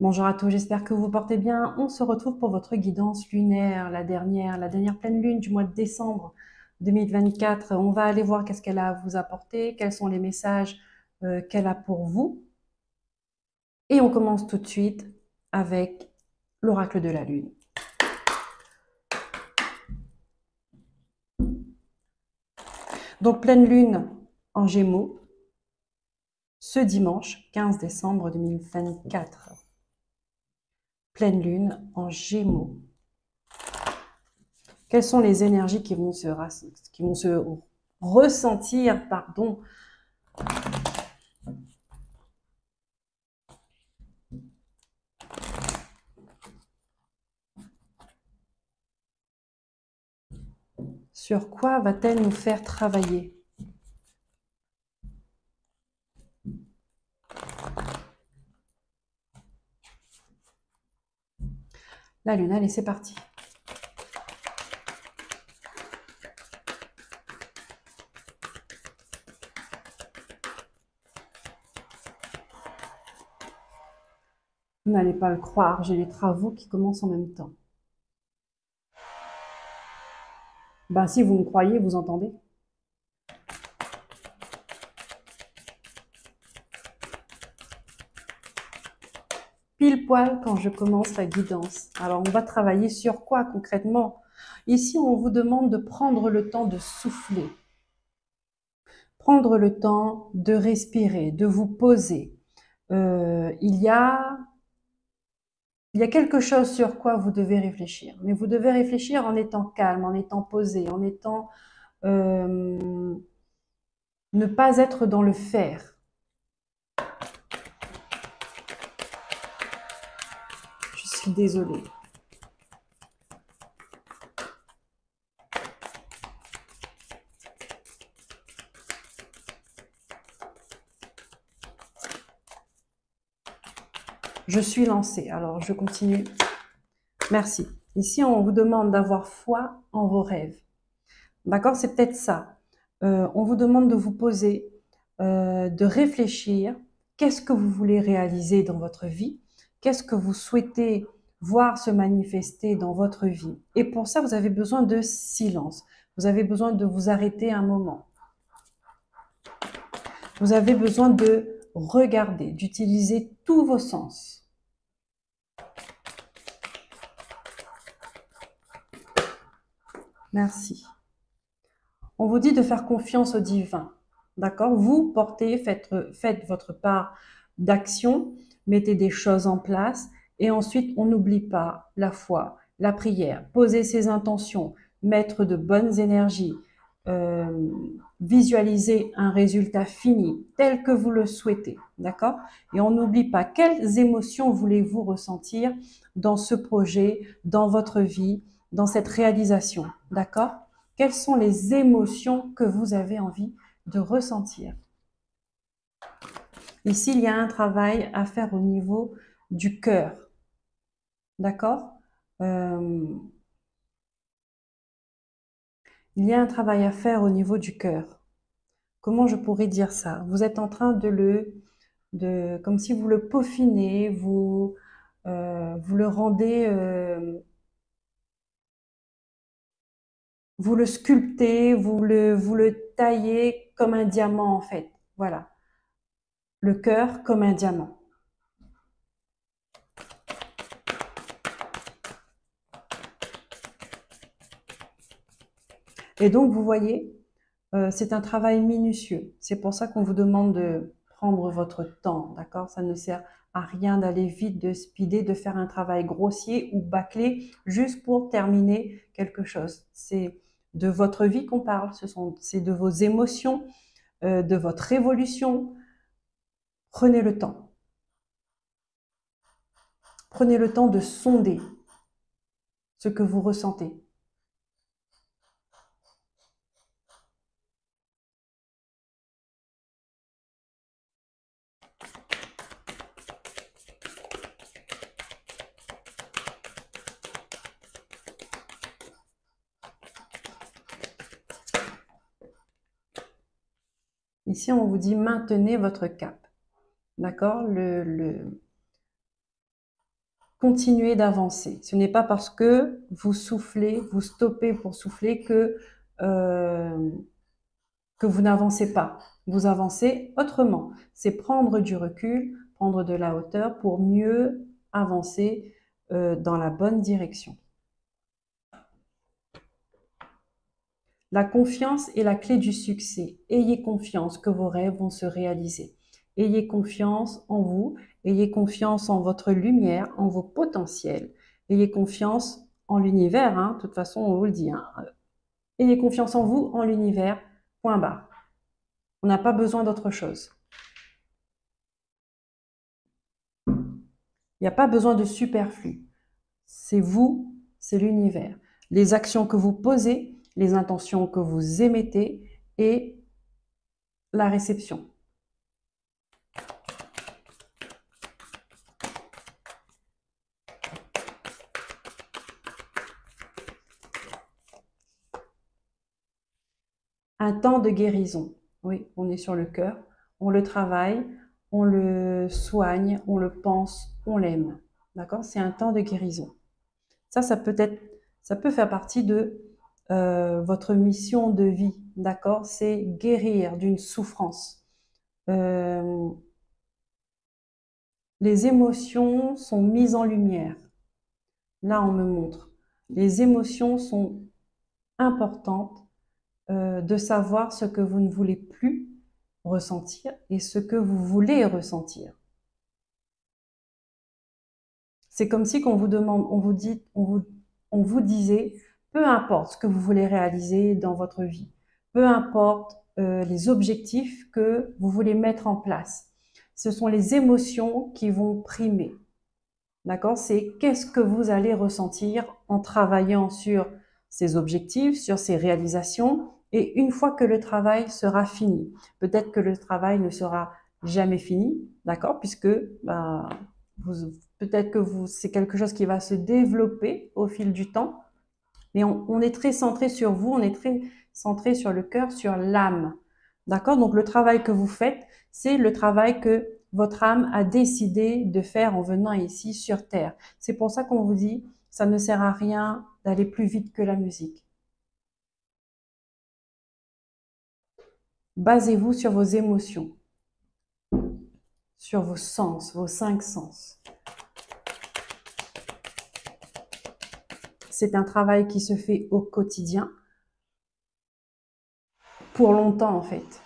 Bonjour à tous, j'espère que vous vous portez bien. On se retrouve pour votre guidance lunaire, la dernière pleine lune du mois de décembre 2024. On va aller voir qu'est-ce qu'elle a à vous apporter, quels sont les messages qu'elle a pour vous. Et on commence tout de suite avec l'oracle de la lune. Donc pleine lune en Gémeaux, ce dimanche 15 décembre 2024. Pleine lune en Gémeaux. Quelles sont les énergies qui vont se ressentir, pardon, sur quoi va-t-elle nous faire travailler? La lune, allez, c'est parti. Vous n'allez pas le croire, j'ai les travaux qui commencent en même temps. Ben si vous me croyez, vous entendez. Pile poil quand je commence la guidance. Alors on va travailler sur quoi concrètement? Ici, on vous demande de prendre le temps de souffler, prendre le temps de respirer, de vous poser. Il y a quelque chose sur quoi vous devez réfléchir, mais vous devez réfléchir en étant calme, en étant posé, en étant ne pas être dans le faire. Je suis désolée. Je suis lancée, alors je continue. Merci. Ici, on vous demande d'avoir foi en vos rêves. D'accord? C'est peut-être ça. On vous demande de vous poser, de réfléchir. Qu'est-ce que vous voulez réaliser dans votre vie? Qu'est-ce que vous souhaitez voir se manifester dans votre vie? Et pour ça, vous avez besoin de silence. Vous avez besoin de vous arrêter un moment. Vous avez besoin de regarder, d'utiliser tous vos sens. Merci. On vous dit de faire confiance au divin. D'accord? Vous faites votre part d'action, mettez des choses en place et ensuite on n'oublie pas la foi, la prière, poser ses intentions, mettre de bonnes énergies, euh, visualiser un résultat fini tel que vous le souhaitez. D'accord? Et on n'oublie pas quelles émotions voulez-vous ressentir dans ce projet, dans votre vie, dans cette réalisation. D'accord? Quelles sont les émotions que vous avez envie de ressentir? Ici, il y a un travail à faire au niveau du cœur. D'accord? Euh, il y a un travail à faire au niveau du cœur. Comment je pourrais dire ça? Vous êtes en train comme si vous le peaufinez, vous le rendez, vous le sculptez, vous le taillez comme un diamant en fait. Voilà. Le cœur comme un diamant. Et donc, vous voyez, c'est un travail minutieux. C'est pour ça qu'on vous demande de prendre votre temps, d'accord? Ça ne sert à rien d'aller vite, de speeder, de faire un travail grossier ou bâclé juste pour terminer quelque chose. C'est de votre vie qu'on parle, c'est de vos émotions, de votre évolution. Prenez le temps. Prenez le temps de sonder ce que vous ressentez. Ici, on vous dit maintenez votre cap. D'accord? continuez d'avancer. Ce n'est pas parce que vous soufflez, vous stoppez pour souffler euh, que vous n'avancez pas. Vous avancez autrement. C'est prendre du recul, prendre de la hauteur pour mieux avancer dans la bonne direction. La confiance est la clé du succès. Ayez confiance que vos rêves vont se réaliser. Ayez confiance en vous, ayez confiance en votre lumière, en vos potentiels. Ayez confiance en l'univers, hein. De toute façon, on vous le dit, hein. Ayez confiance en vous, en l'univers, point barre. On n'a pas besoin d'autre chose. Il n'y a pas besoin de superflu. C'est vous, c'est l'univers. Les actions que vous posez, les intentions que vous émettez et la réception. Un temps de guérison. Oui, on est sur le cœur, on le travaille, on le soigne, on le pense, on l'aime. D'accord? C'est un temps de guérison. Ça peut faire partie de votre mission de vie. D'accord? C'est guérir d'une souffrance. Euh, les émotions sont mises en lumière. Là, on me montre. Les émotions sont importantes de savoir ce que vous ne voulez plus ressentir et ce que vous voulez ressentir. C'est comme si qu'on vous demande, on vous disait, peu importe ce que vous voulez réaliser dans votre vie, peu importe les objectifs que vous voulez mettre en place, ce sont les émotions qui vont primer. D'accord? C'est qu'est-ce que vous allez ressentir en travaillant sur ces objectifs, sur ces réalisations, et une fois que le travail sera fini. Peut-être que le travail ne sera jamais fini, d'accord? Puisque peut-être que c'est quelque chose qui va se développer au fil du temps, mais on est très centré sur vous, on est très centré sur le cœur, sur l'âme. D'accord? Donc le travail que vous faites, c'est le travail que votre âme a décidé de faire en venant ici sur Terre. C'est pour ça qu'on vous dit, ça ne sert à rien d'aller plus vite que la musique. Basez-vous sur vos émotions, sur vos sens, vos 5 sens. C'est un travail qui se fait au quotidien, pour longtemps en fait.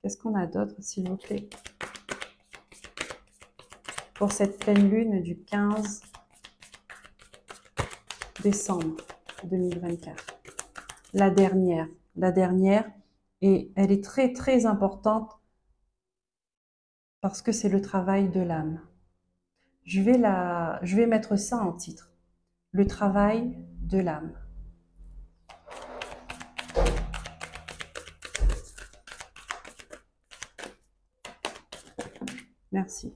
Qu'est-ce qu'on a d'autre, s'il vous plaît? Pour cette pleine lune du 15 décembre 2024. La dernière, et elle est très très importante parce que c'est le travail de l'âme. Je vais mettre ça en titre. Le travail de l'âme. Merci.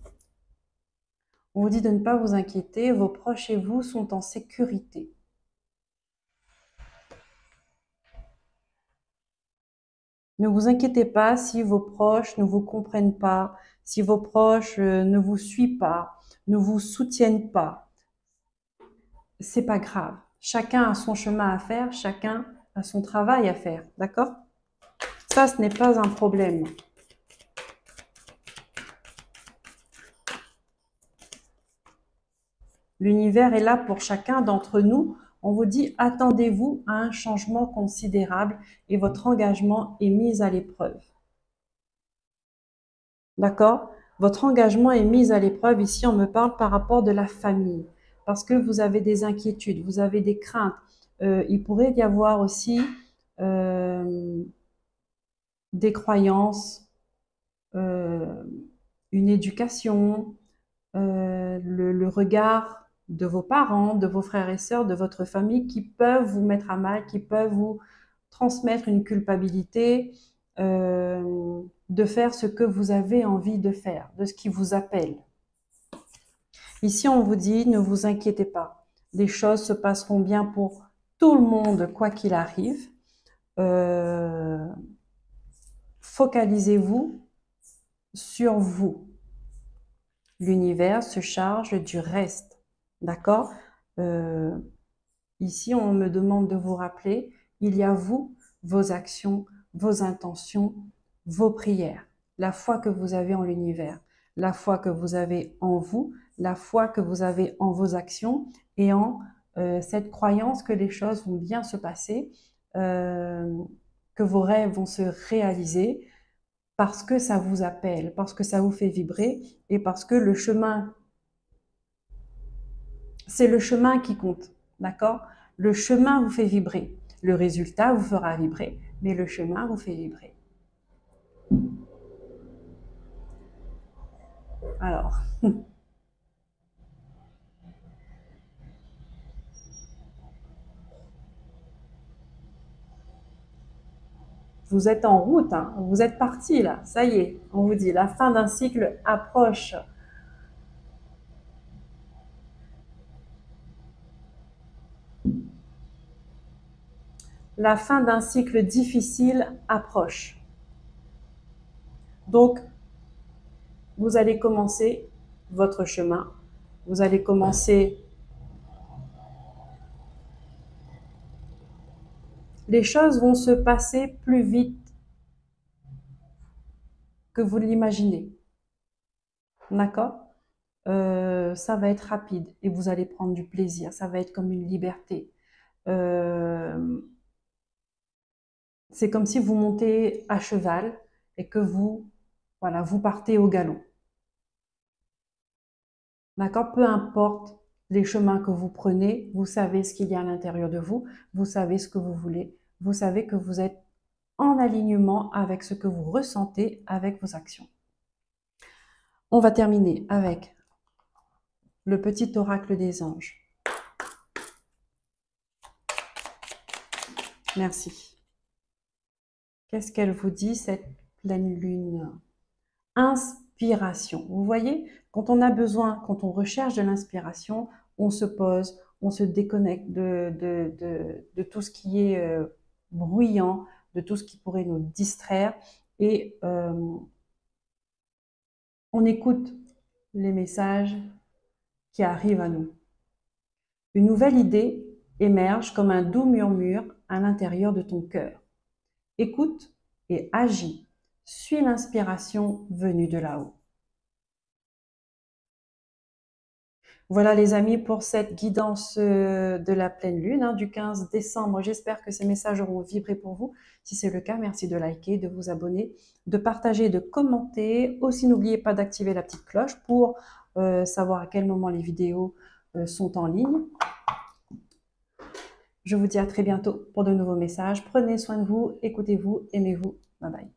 On vous dit de ne pas vous inquiéter, vos proches et vous sont en sécurité. Ne vous inquiétez pas si vos proches ne vous comprennent pas, si vos proches ne vous suivent pas, ne vous soutiennent pas. C'est pas grave. Chacun a son chemin à faire, chacun a son travail à faire, d'accord? Ça, ce n'est pas un problème. L'univers est là pour chacun d'entre nous. On vous dit, attendez-vous à un changement considérable et votre engagement est mis à l'épreuve. D'accord? Votre engagement est mis à l'épreuve. Ici, on me parle par rapport de la famille. Parce que vous avez des inquiétudes, vous avez des craintes. Il pourrait y avoir aussi des croyances, une éducation, le regard de vos parents, de vos frères et sœurs, de votre famille qui peuvent vous mettre à mal, qui peuvent vous transmettre une culpabilité de faire ce que vous avez envie de faire, de ce qui vous appelle. Ici, on vous dit, ne vous inquiétez pas. Les choses se passeront bien pour tout le monde, quoi qu'il arrive. Focalisez-vous sur vous. L'univers se charge du reste. D'accord? Ici, on me demande de vous rappeler, il y a vous, vos actions, vos intentions, vos prières, la foi que vous avez en l'univers, la foi que vous avez en vous, la foi que vous avez en vos actions et en cette croyance que les choses vont bien se passer, que vos rêves vont se réaliser parce que ça vous appelle, parce que ça vous fait vibrer et parce que le chemin, c'est le chemin qui compte, d'accord? Le chemin vous fait vibrer. Le résultat vous fera vibrer, mais le chemin vous fait vibrer. Alors, vous êtes en route, hein, vous êtes parti là, ça y est, on vous dit, la fin d'un cycle approche. La fin d'un cycle difficile approche. Donc, vous allez commencer votre chemin, vous allez commencer. Les choses vont se passer plus vite que vous l'imaginez. D'accord? Ça va être rapide et vous allez prendre du plaisir. Ça va être comme une liberté. Euh, c'est comme si vous montez à cheval et que vous, voilà, vous partez au galop. D'accord? Peu importe les chemins que vous prenez, vous savez ce qu'il y a à l'intérieur de vous, vous savez ce que vous voulez, vous savez que vous êtes en alignement avec ce que vous ressentez avec vos actions. On va terminer avec le petit oracle des anges. Merci. Qu'est-ce qu'elle vous dit, cette pleine lune? Inspiration. Vous voyez, quand on a besoin, quand on recherche de l'inspiration, on se pose, on se déconnecte de tout ce qui est bruyant, de tout ce qui pourrait nous distraire et on écoute les messages qui arrivent à nous. Une nouvelle idée émerge comme un doux murmure à l'intérieur de ton cœur. Écoute et agis. Suis l'inspiration venue de là-haut. Voilà les amis pour cette guidance de la pleine lune du 15 décembre. J'espère que ces messages auront vibré pour vous. Si c'est le cas, merci de liker, de vous abonner, de partager, de commenter. Aussi, n'oubliez pas d'activer la petite cloche pour savoir à quel moment les vidéos sont en ligne. Je vous dis à très bientôt pour de nouveaux messages. Prenez soin de vous, écoutez-vous, aimez-vous. Bye bye.